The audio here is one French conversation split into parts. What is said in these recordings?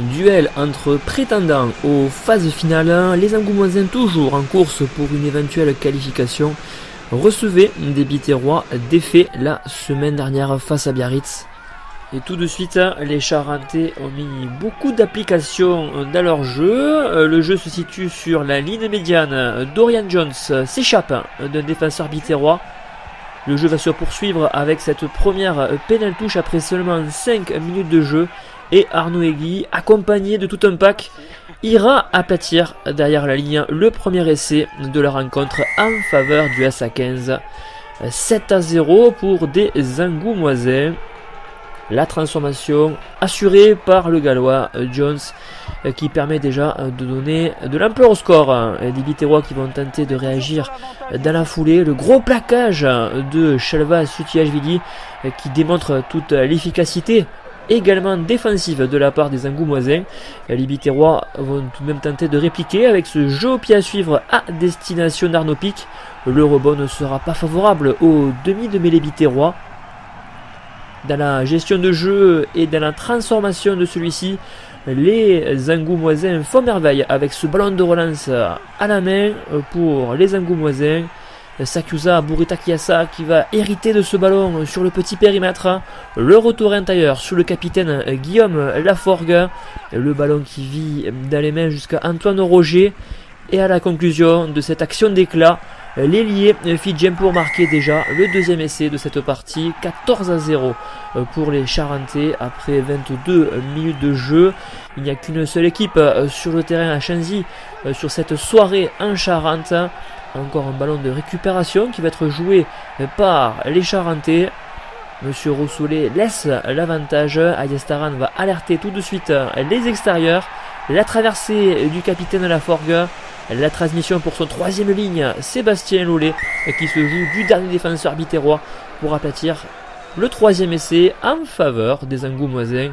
Duel entre prétendants aux phases finales, les Angoumoisins toujours en course pour une éventuelle qualification recevaient des Biterrois défaits la semaine dernière face à Biarritz. Et tout de suite, les Charentais ont mis beaucoup d'applications dans leur jeu. Le jeu se situe sur la ligne médiane. Dorian Jones s'échappe d'un défenseur biterrois. Le jeu va se poursuivre avec cette première pénale touche après seulement 5 minutes de jeu. Et Arnaud Aiguille, accompagné de tout un pack, ira aplatir derrière la ligne le premier essai de la rencontre en faveur du SA15. 7-0 pour des Angoumoisins. La transformation assurée par le Gallois Jones qui permet déjà de donner de l'ampleur au score. Des Biterrois qui vont tenter de réagir dans la foulée. Le gros plaquage de Shalva Sutiashvili qui démontre toute l'efficacité également défensive de la part des Angoumoisins. Les Biterrois vont tout de même tenter de répliquer avec ce jeu au pied à suivre à destination d'Arnaud Pic. Le rebond ne sera pas favorable aux demi de mêlée Biterrois. Dans la gestion de jeu et dans la transformation de celui-ci, les Angoumoisins font merveille avec ce ballon de relance à la main pour les Angoumoisins. Sakusa Buritakiasa qui va hériter de ce ballon sur le petit périmètre. Le retour intérieur sur le capitaine Guillaume Laforgue. Le ballon qui vit dans les mains jusqu'à Antoine Roger. Et à la conclusion de cette action d'éclat, l'ailier fidjien pour marquer déjà le deuxième essai de cette partie. 14-0 pour les Charentais après 22 minutes de jeu. Il n'y a qu'une seule équipe sur le terrain à Chanzy sur cette soirée en Charente. Encore un ballon de récupération qui va être joué par les Charentais. Monsieur Roussolet laisse l'avantage. Ayastaran va alerter tout de suite les extérieurs. La traversée du capitaine Laforgue. La transmission pour son troisième ligne, Sébastien Lollet, qui se joue du dernier défenseur biterrois pour aplatir le troisième essai en faveur des Angoumoisins.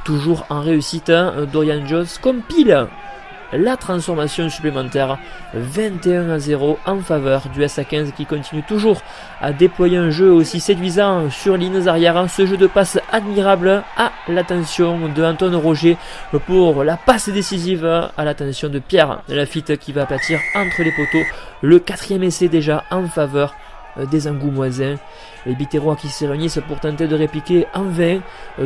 Toujours en réussite, Dorian Jones compile la transformation supplémentaire. 21-0 en faveur du SA15 qui continue toujours à déployer un jeu aussi séduisant sur lignes arrière. Ce jeu de passe admirable à l'attention de Antoine Roger pour la passe décisive à l'attention de Pierre Lafitte qui va aplatir entre les poteaux le quatrième essai déjà en faveur des Angoumoisins. Les Biterrois qui se réunissent pour tenter de répliquer en vain.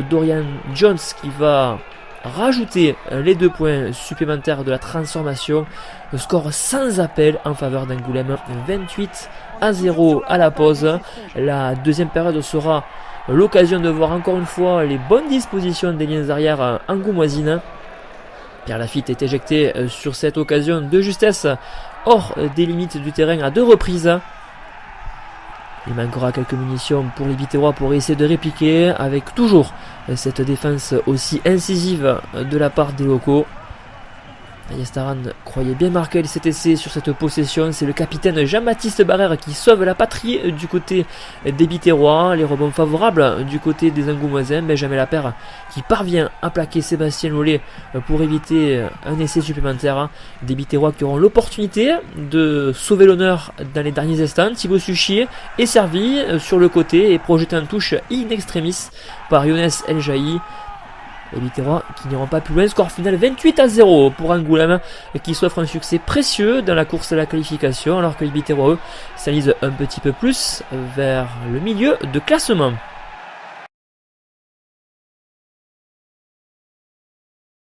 Dorian Jones qui va rajouter les 2 points supplémentaires de la transformation. Le score sans appel en faveur d'Angoulême. 28-0 à la pause. La deuxième période sera l'occasion de voir encore une fois les bonnes dispositions des lignes arrière angoumoisines. Pierre Lafitte est éjecté sur cette occasion de justesse hors des limites du terrain à 2 reprises. Il manquera quelques munitions pour les Biterrois pour essayer de répliquer avec toujours cette défense aussi incisive de la part des locaux. Ayastaran croyait bien marquer cet essai sur cette possession. C'est le capitaine Jean-Baptiste Barrère qui sauve la patrie du côté des Biterrois. Les rebonds favorables du côté des Angoumoisins. Benjamin Lapère qui parvient à plaquer Sébastien Lollet pour éviter un essai supplémentaire. Des Biterrois qui auront l'opportunité de sauver l'honneur dans les derniers instants. Thibaut Suchier est servi sur le côté et projeté en touche in extremis par Younes El Jaï. Les Biterrois qui n'iront pas plus loin, score final 28-0 pour Angoulême qui s'offre un succès précieux dans la course à la qualification alors que les Biterrois eux s'alisent un petit peu plus vers le milieu de classement.